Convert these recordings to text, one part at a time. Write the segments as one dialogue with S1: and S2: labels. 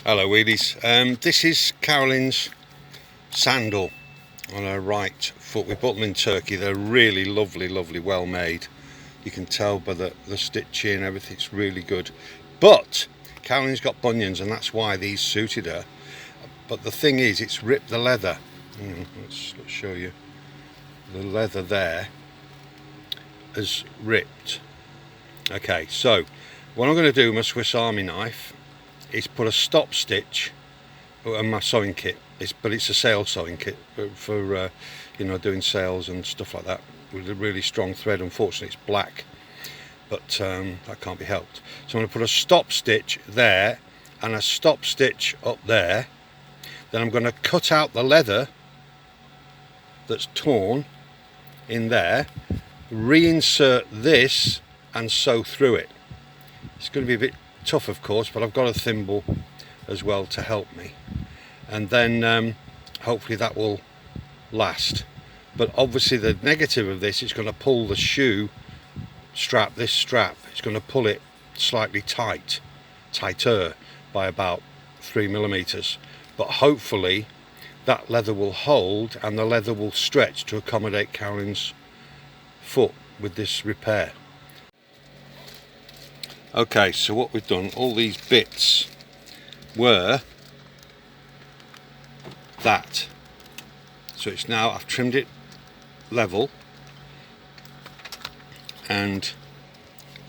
S1: Hello wheelies, this is Carolyn's sandal on her right foot. We bought them in Turkey. They're really lovely, well made. You can tell by the stitching, everything's really good. But Carolyn's got bunions and that's why these suited her. But the thing is, it's ripped the leather. Let's show you. The leather there has ripped. Okay, so what I'm going to do with my Swiss Army knife is put a stop stitch on my sewing kit. But it's a sail sewing kit for doing sails and stuff like that with a really strong thread. Unfortunately it's black, but that can't be helped. So I'm going to put a stop stitch there and a stop stitch up there. Then I'm going to cut out the leather that's torn in there, reinsert this and sew through it. It's going to be a bit tough of course, but I've got a thimble as well to help me, and then hopefully that will last. But obviously the negative of this is going to pull the shoe strap, this strap, it's going to pull it slightly tighter by about 3mm, but hopefully that leather will hold and the leather will stretch to accommodate Carolyn's foot with this repair. Okay, so what we've done, all these bits were that, so it's now, I've trimmed it level, and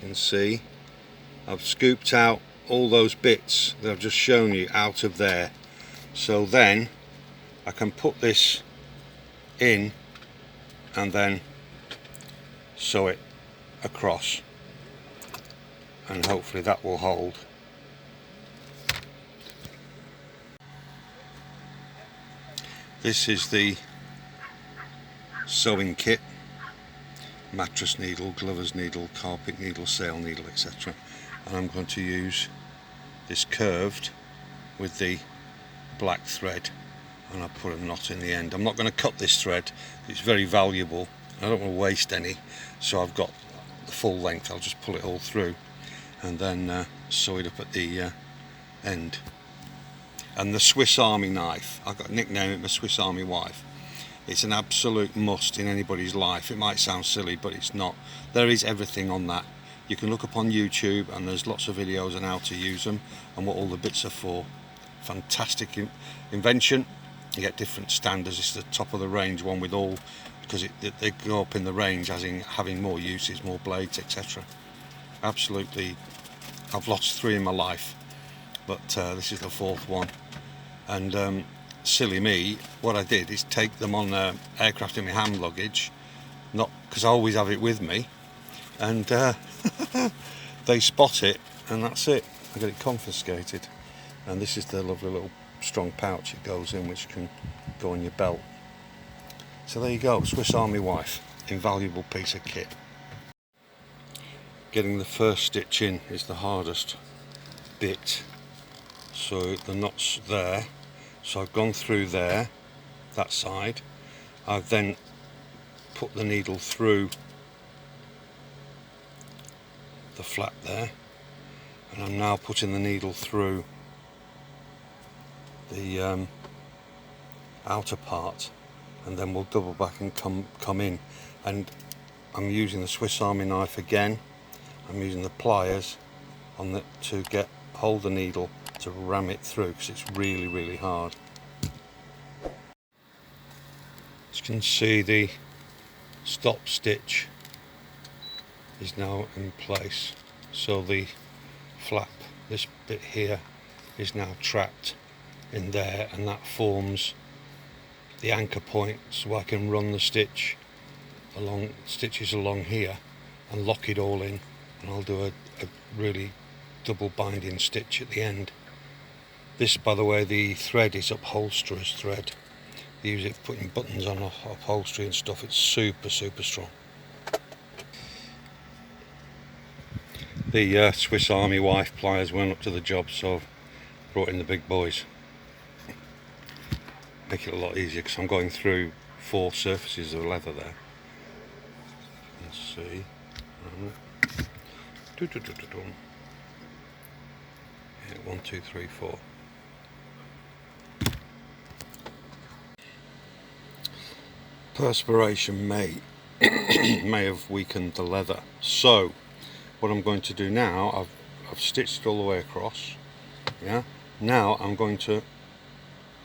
S1: you can see I've scooped out all those bits that I've just shown you out of there, so then I can put this in and then sew it across, and hopefully that will hold. This is the sewing kit: mattress needle, glover's needle, carpet needle, sail needle, etc. And I'm going to use this curved with the black thread, and I'll put a knot in the end. I'm not going to cut this thread, it's very valuable. I don't want to waste any, so I've got the full length. I'll just pull it all through and then sew it up at the end. And the Swiss Army knife, I've got a nickname it, my Swiss Army wife. It's an absolute must in anybody's life. It might sound silly, but it's not. There is everything on that. You can look up on YouTube and there's lots of videos on how to use them and what all the bits are for. Fantastic invention. You get different standards. It's the top of the range one with all, because they go up in the range as in having more uses, more blades, etc. Absolutely, I've lost 3 in my life, but this is the 4th one. And silly me, what I did is take them on aircraft in my hand luggage, not because I always have it with me, and they spot it and that's it, I get it confiscated. And this is the lovely little strong pouch it goes in, which can go on your belt. So there you go, Swiss Army wife, invaluable piece of kit. Getting the first stitch in is the hardest bit, so the knot's there. So I've gone through there, that side. I've then put the needle through the flap there, and I'm now putting the needle through the outer part, and then we'll double back and come in. And I'm using the Swiss Army knife again. I'm using the pliers on to hold the needle to ram it through, because it's really hard. As you can see, the stop stitch is now in place, so the flap, this bit here, is now trapped in there, and that forms the anchor point, so I can run the stitches along here and lock it all in, and I'll do a really double binding stitch at the end. This, by the way, the thread is upholsterer's thread. They use it for putting buttons on upholstery and stuff. It's super strong. The Swiss Army wife pliers weren't up to the job, so I've brought in the big boys. Make it a lot easier, because I'm going through 4 surfaces of leather there. Let's see. Yeah, 1, 2, 3, 4. perspiration may have weakened the leather. So what I'm going to do now, I've stitched it all the way across. Yeah. Now I'm going to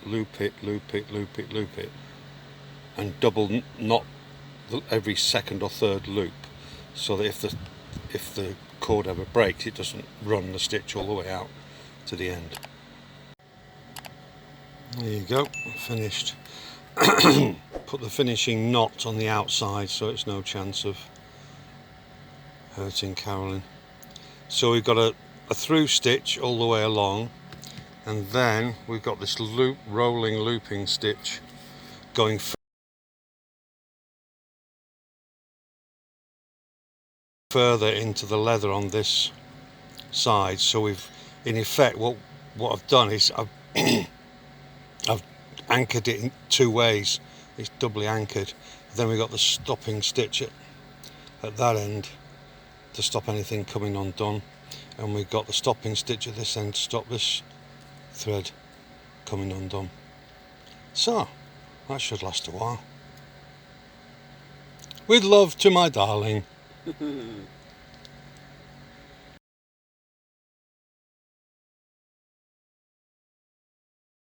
S1: loop it, and double knot every second or third loop, so that if the cord ever breaks, it doesn't run the stitch all the way out to the end. There you go, finished. Put the finishing knot on the outside so it's no chance of hurting Carolyn. So we've got a through stitch all the way along, and then we've got this rolling looping stitch going further into the leather on this side. So we've, in effect, what I've done is I've anchored it in two ways. It's doubly anchored. Then we've got the stopping stitch at that end to stop anything coming undone, and we've got the stopping stitch at this end to stop this thread coming undone. So that should last a while. With love to my darling.